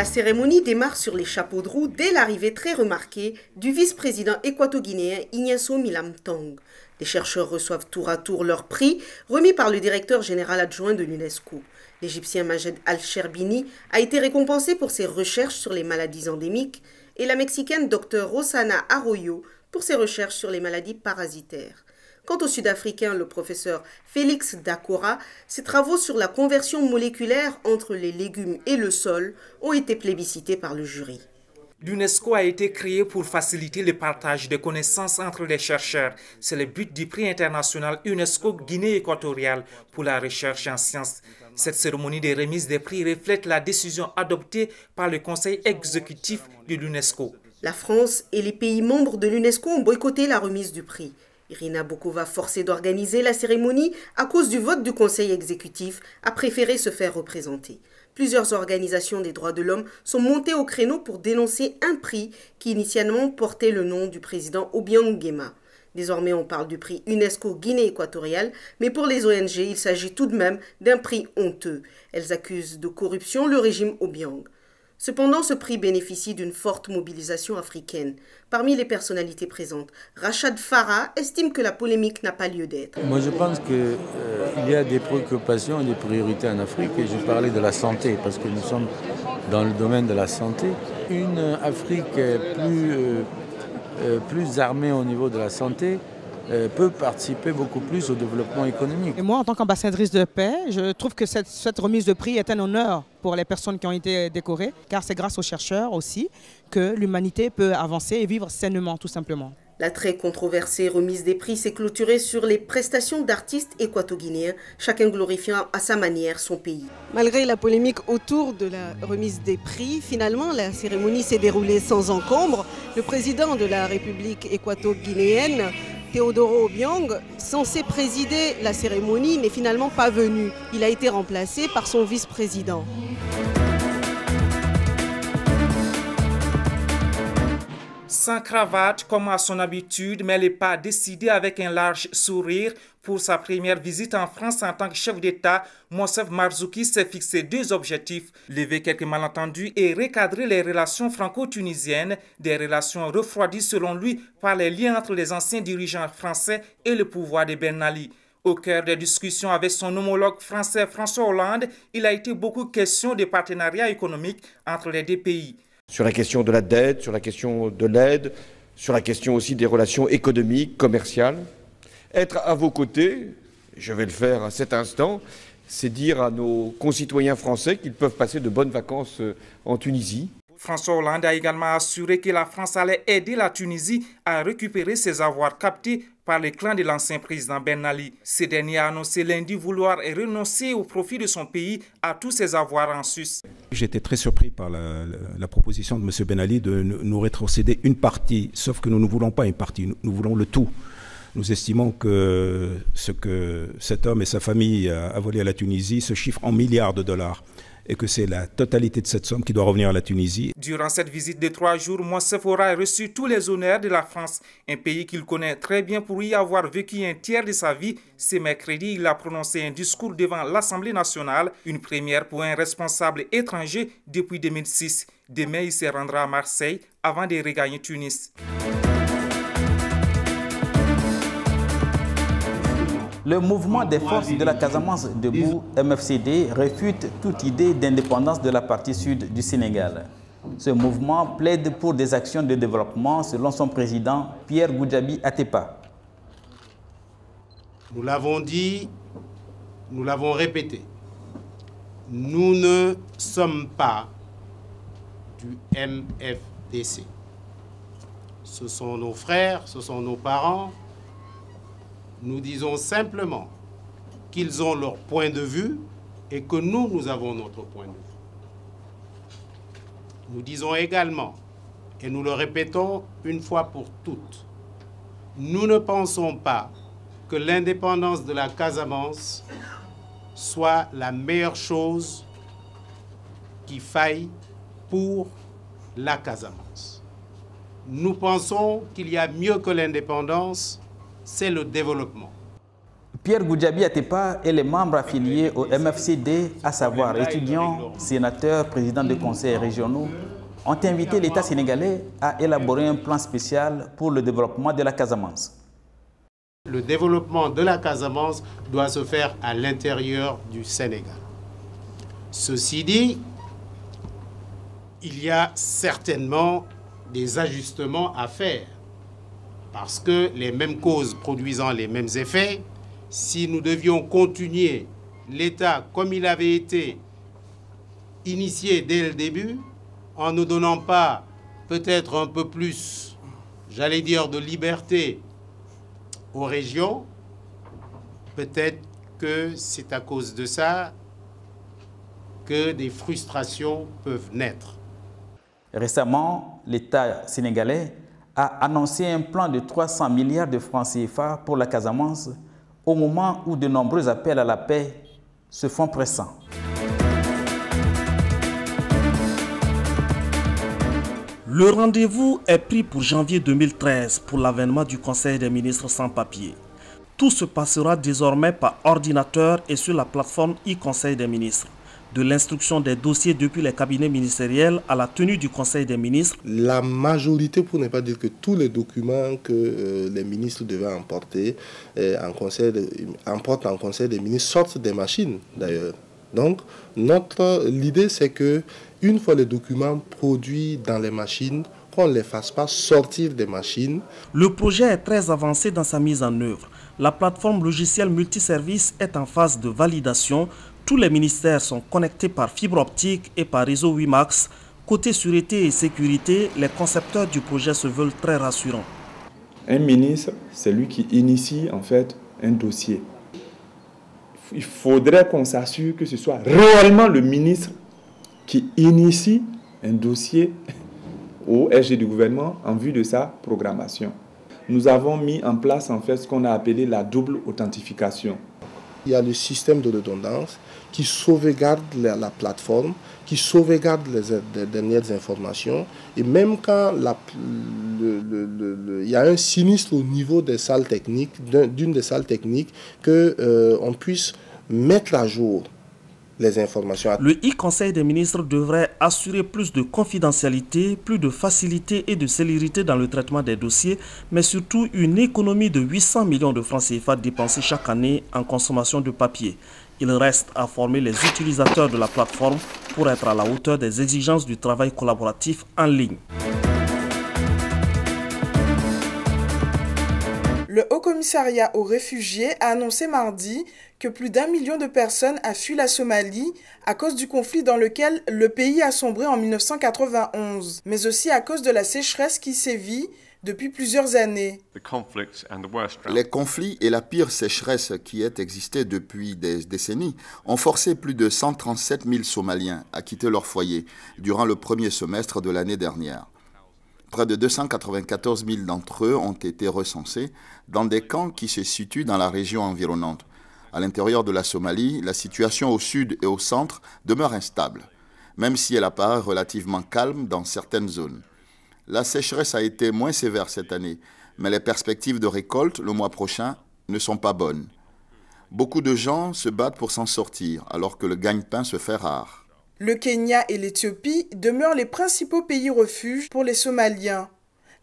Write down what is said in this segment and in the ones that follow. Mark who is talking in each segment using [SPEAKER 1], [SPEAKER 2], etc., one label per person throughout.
[SPEAKER 1] La cérémonie démarre sur les chapeaux de roue dès l'arrivée très remarquée du vice-président équato-guinéen Ignacio Milamtong. Les chercheurs reçoivent tour à tour leur prix, remis par le directeur général adjoint de l'UNESCO. L'Égyptien Majed Al-Sherbini a été récompensé pour ses recherches sur les maladies endémiques et la Mexicaine Dr Rosana Arroyo pour ses recherches sur les maladies parasitaires. Quant au Sud-Africain, le professeur Félix Dakora, ses travaux sur la conversion moléculaire entre les légumes et le sol ont été plébiscités par le jury.
[SPEAKER 2] L'UNESCO a été créé pour faciliter le partage de connaissances entre les chercheurs. C'est le but du prix international UNESCO Guinée équatoriale pour la recherche en sciences. Cette cérémonie de remise des prix reflète la décision adoptée par le Conseil exécutif de l'UNESCO.
[SPEAKER 1] La France et les pays membres de l'UNESCO ont boycotté la remise du prix. Irina Bokova, forcée d'organiser la cérémonie à cause du vote du Conseil exécutif, a préféré se faire représenter. Plusieurs organisations des droits de l'homme sont montées au créneau pour dénoncer un prix qui initialement portait le nom du président Obiang Nguema. Désormais, on parle du prix UNESCO Guinée équatoriale, mais pour les ONG, il s'agit tout de même d'un prix honteux. Elles accusent de corruption le régime Obiang. Cependant, ce prix bénéficie d'une forte mobilisation africaine. Parmi les personnalités présentes, Rachad Farah estime que la polémique n'a pas lieu d'être.
[SPEAKER 3] Moi, je pense qu'il y a des préoccupations et des priorités en Afrique, et je parlais de la santé, parce que nous sommes dans le domaine de la santé. Une Afrique plus armée au niveau de la santé peut participer beaucoup plus au développement économique.
[SPEAKER 4] Et moi, en tant qu'ambassadrice de paix, je trouve que cette remise de prix est un honneur pour les personnes qui ont été décorées, car c'est grâce aux chercheurs aussi que l'humanité peut avancer et vivre sainement, tout simplement.
[SPEAKER 1] La très controversée remise des prix s'est clôturée sur les prestations d'artistes équato-guinéens, chacun glorifiant à sa manière son pays.
[SPEAKER 5] Malgré la polémique autour de la remise des prix, finalement la cérémonie s'est déroulée sans encombre. Le président de la République équato-guinéenne, Teodoro Obiang, censé présider la cérémonie, n'est finalement pas venu. Il a été remplacé par son vice-président.
[SPEAKER 2] Sans cravate, comme à son habitude, mais elle n'est pas décidée avec un large sourire. Pour sa première visite en France en tant que chef d'État, Moussef Marzouki s'est fixé deux objectifs: lever quelques malentendus et recadrer les relations franco-tunisiennes, des relations refroidies selon lui par les liens entre les anciens dirigeants français et le pouvoir de Ben Ali. Au cœur des discussions avec son homologue français François Hollande, il a été beaucoup question de partenariat économique entre les deux pays.
[SPEAKER 6] Sur la question de la dette, sur la question de l'aide, sur la question aussi des relations économiques, commerciales. Être à vos côtés, je vais le faire à cet instant, c'est dire à nos concitoyens français qu'ils peuvent passer de bonnes vacances en Tunisie.
[SPEAKER 2] François Hollande a également assuré que la France allait aider la Tunisie à récupérer ses avoirs captés par les clans de l'ancien président Ben Ali. Ce dernier a annoncé lundi vouloir renoncer au profit de son pays à tous ses avoirs en Suisse.
[SPEAKER 7] J'étais très surpris par la proposition de M. Ben Ali de nous rétrocéder une partie, sauf que nous ne voulons pas une partie, nous voulons le tout. Nous estimons que ce que cet homme et sa famille a volé à la Tunisie se chiffre en milliards de dollars, et que c'est la totalité de cette somme qui doit revenir à la Tunisie.
[SPEAKER 2] Durant cette visite de 3 jours, Moussef a reçu tous les honneurs de la France, un pays qu'il connaît très bien pour y avoir vécu un tiers de sa vie. Ce mercredi, il a prononcé un discours devant l'Assemblée nationale, une première pour un responsable étranger depuis 2006. Demain, il se rendra à Marseille avant de regagner Tunis.
[SPEAKER 8] Le mouvement des forces de la Casamance debout, MFCD, réfute toute idée d'indépendance de la partie sud du Sénégal. Ce mouvement plaide pour des actions de développement selon son président Pierre Goudiaby Atepa.
[SPEAKER 9] Nous l'avons dit, nous l'avons répété, nous ne sommes pas du MFDC. Ce sont nos frères, ce sont nos parents. Nous disons simplement qu'ils ont leur point de vue et que nous avons notre point de vue. Nous disons également, et nous le répétons une fois pour toutes, nous ne pensons pas que l'indépendance de la Casamance soit la meilleure chose qui faille pour la Casamance. Nous pensons qu'il y a mieux que l'indépendance, c'est le développement.
[SPEAKER 8] Pierre Goudiaby Atepa est le membre affilié au MFCD, à savoir étudiants, sénateurs, présidents de conseils régionaux, ont invité l'État sénégalais à élaborer un plan spécial pour le développement de la Casamance.
[SPEAKER 9] Le développement de la Casamance doit se faire à l'intérieur du Sénégal. Ceci dit, il y a certainement des ajustements à faire parce que les mêmes causes produisant les mêmes effets, si nous devions continuer l'État comme il avait été initié dès le début, en ne donnant pas peut-être un peu plus, j'allais dire, de liberté aux régions, peut-être que c'est à cause de ça que des frustrations peuvent naître.
[SPEAKER 8] Récemment, l'État sénégalais a annoncé un plan de 300 milliards de francs CFA pour la Casamance au moment où de nombreux appels à la paix se font pressants.
[SPEAKER 10] Le rendez-vous est pris pour janvier 2013 pour l'avènement du Conseil des ministres sans papier. Tout se passera désormais par ordinateur et sur la plateforme e-Conseil des ministres. De l'instruction des dossiers depuis les cabinets ministériels à la tenue du Conseil des ministres.
[SPEAKER 11] La majorité, pour ne pas dire que tous les documents que les ministres devaient emporter en Conseil des ministres sortent des machines d'ailleurs. Donc, l'idée c'est que une fois les documents produits dans les machines, qu'on ne les fasse pas sortir des machines.
[SPEAKER 10] Le projet est très avancé dans sa mise en œuvre. La plateforme logicielle multiservice est en phase de validation. Tous les ministères sont connectés par fibre optique et par réseau WiMAX. Côté sûreté et sécurité, les concepteurs du projet se veulent très rassurants.
[SPEAKER 12] Un ministre, c'est lui qui initie en fait un dossier. Il faudrait qu'on s'assure que ce soit réellement le ministre qui initie un dossier au SG du gouvernement en vue de sa programmation. Nous avons mis en place en fait ce qu'on a appelé la double authentification.
[SPEAKER 11] Il y a le système de redondance qui sauvegarde la plateforme, qui sauvegarde les dernières informations. Et même quand il y a un sinistre au niveau des salles techniques, d'une des salles techniques, qu'on puisse mettre à jour les informations.
[SPEAKER 10] Le e-Conseil des ministres devrait assurer plus de confidentialité, plus de facilité et de célérité dans le traitement des dossiers, mais surtout une économie de 800 millions de francs CFA dépensés chaque année en consommation de papier. Il reste à former les utilisateurs de la plateforme pour être à la hauteur des exigences du travail collaboratif en ligne.
[SPEAKER 13] Le Haut-Commissariat aux réfugiés a annoncé mardi que plus d'1 million de personnes a fui la Somalie à cause du conflit dans lequel le pays a sombré en 1991, mais aussi à cause de la sécheresse qui sévit depuis plusieurs années.
[SPEAKER 14] Les conflits et la pire sécheresse qui ait existé depuis des décennies ont forcé plus de 137 000 Somaliens à quitter leur foyer durant le premier semestre de l'année dernière. Près de 294 000 d'entre eux ont été recensés dans des camps qui se situent dans la région environnante. À l'intérieur de la Somalie, la situation au sud et au centre demeure instable, même si elle apparaît relativement calme dans certaines zones. La sécheresse a été moins sévère cette année, mais les perspectives de récolte le mois prochain ne sont pas bonnes. Beaucoup de gens se battent pour s'en sortir, alors que le gagne-pain se fait rare.
[SPEAKER 13] Le Kenya et l'Éthiopie demeurent les principaux pays refuges pour les Somaliens.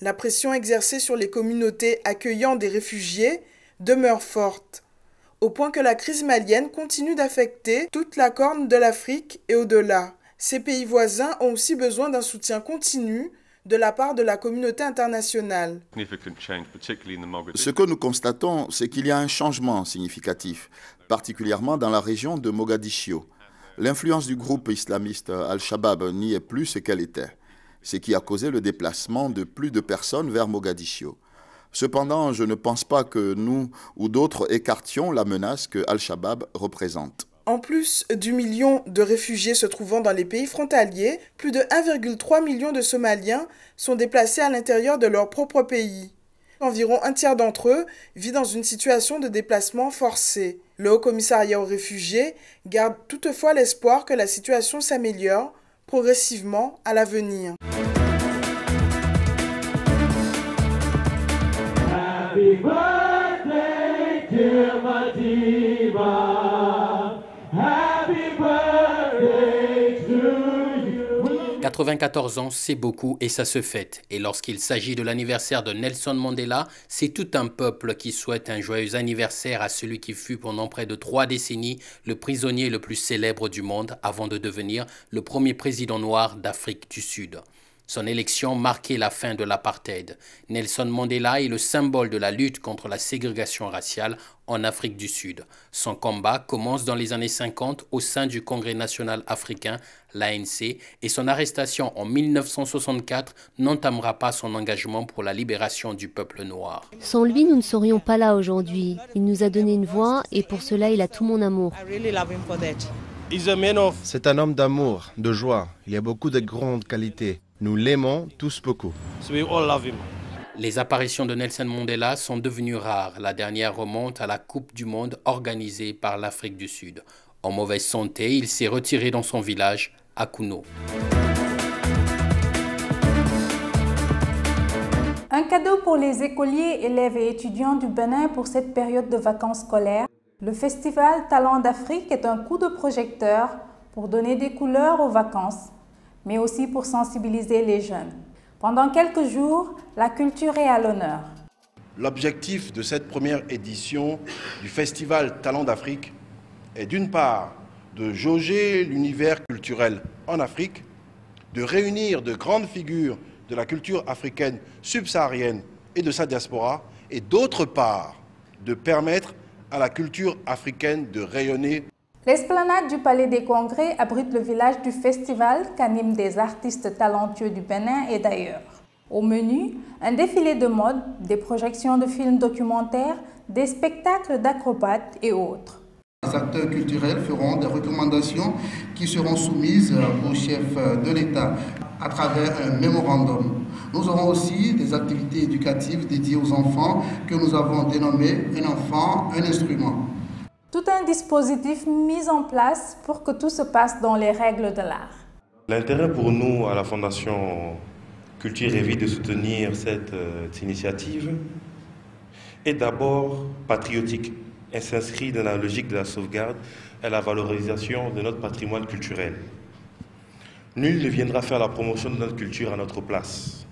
[SPEAKER 13] La pression exercée sur les communautés accueillant des réfugiés demeure forte, au point que la crise malienne continue d'affecter toute la corne de l'Afrique et au-delà. Ces pays voisins ont aussi besoin d'un soutien continu de la part de la communauté internationale.
[SPEAKER 14] Ce que nous constatons, c'est qu'il y a un changement significatif, particulièrement dans la région de Mogadiscio. L'influence du groupe islamiste Al-Shabaab n'y est plus ce qu'elle était, ce qui a causé le déplacement de plus de personnes vers Mogadiscio. Cependant, je ne pense pas que nous ou d'autres écartions la menace que Al-Shabaab représente.
[SPEAKER 13] En plus du million de réfugiés se trouvant dans les pays frontaliers, plus de 1,3 million de Somaliens sont déplacés à l'intérieur de leur propre pays. Environ un tiers d'entre eux vit dans une situation de déplacement forcé. Le Haut-Commissariat aux réfugiés garde toutefois l'espoir que la situation s'améliore progressivement à l'avenir. Happy birthday to
[SPEAKER 15] dear Madiba, happy birthday to you.
[SPEAKER 16] 94 ans, c'est beaucoup et ça se fête. Et lorsqu'il s'agit de l'anniversaire de Nelson Mandela, c'est tout un peuple qui souhaite un joyeux anniversaire à celui qui fut pendant près de 3 décennies le prisonnier le plus célèbre du monde avant de devenir le premier président noir d'Afrique du Sud. Son élection marquait la fin de l'apartheid. Nelson Mandela est le symbole de la lutte contre la ségrégation raciale en Afrique du Sud. Son combat commence dans les années 50 au sein du Congrès national africain, l'ANC, et son arrestation en 1964 n'entamera pas son engagement pour la libération du peuple noir.
[SPEAKER 17] Sans lui, nous ne serions pas là aujourd'hui. Il nous a donné une voix et pour cela, il a tout mon amour.
[SPEAKER 18] C'est un homme d'amour, de joie. Il y a beaucoup de grandes qualités. Nous l'aimons tous beaucoup.
[SPEAKER 16] Les apparitions de Nelson Mandela sont devenues rares. La dernière remonte à la Coupe du Monde organisée par l'Afrique du Sud. En mauvaise santé, il s'est retiré dans son village, à Kouno.
[SPEAKER 19] Un cadeau pour les écoliers, élèves et étudiants du Bénin pour cette période de vacances scolaires. Le festival Talents d'Afrique est un coup de projecteur pour donner des couleurs aux vacances, mais aussi pour sensibiliser les jeunes. Pendant quelques jours, la culture est à l'honneur.
[SPEAKER 20] L'objectif de cette première édition du Festival Talents d'Afrique est d'une part de jauger l'univers culturel en Afrique, de réunir de grandes figures de la culture africaine subsaharienne et de sa diaspora, et d'autre part de permettre à la culture africaine de rayonner.
[SPEAKER 19] L'esplanade du Palais des Congrès abrite le village du festival qu'animent des artistes talentueux du Bénin et d'ailleurs. Au menu, un défilé de mode, des projections de films documentaires, des spectacles d'acrobates et autres.
[SPEAKER 21] Les acteurs culturels feront des recommandations qui seront soumises au chef de l'État à travers un mémorandum. Nous aurons aussi des activités éducatives dédiées aux enfants que nous avons dénommées « Un enfant, un instrument ».
[SPEAKER 19] Tout un dispositif mis en place pour que tout se passe dans les règles de l'art.
[SPEAKER 22] L'intérêt pour nous à la Fondation Culture et Vie de soutenir cette initiative est d'abord patriotique. Elle s'inscrit dans la logique de la sauvegarde et la valorisation de notre patrimoine culturel. Nul ne viendra faire la promotion de notre culture à notre place.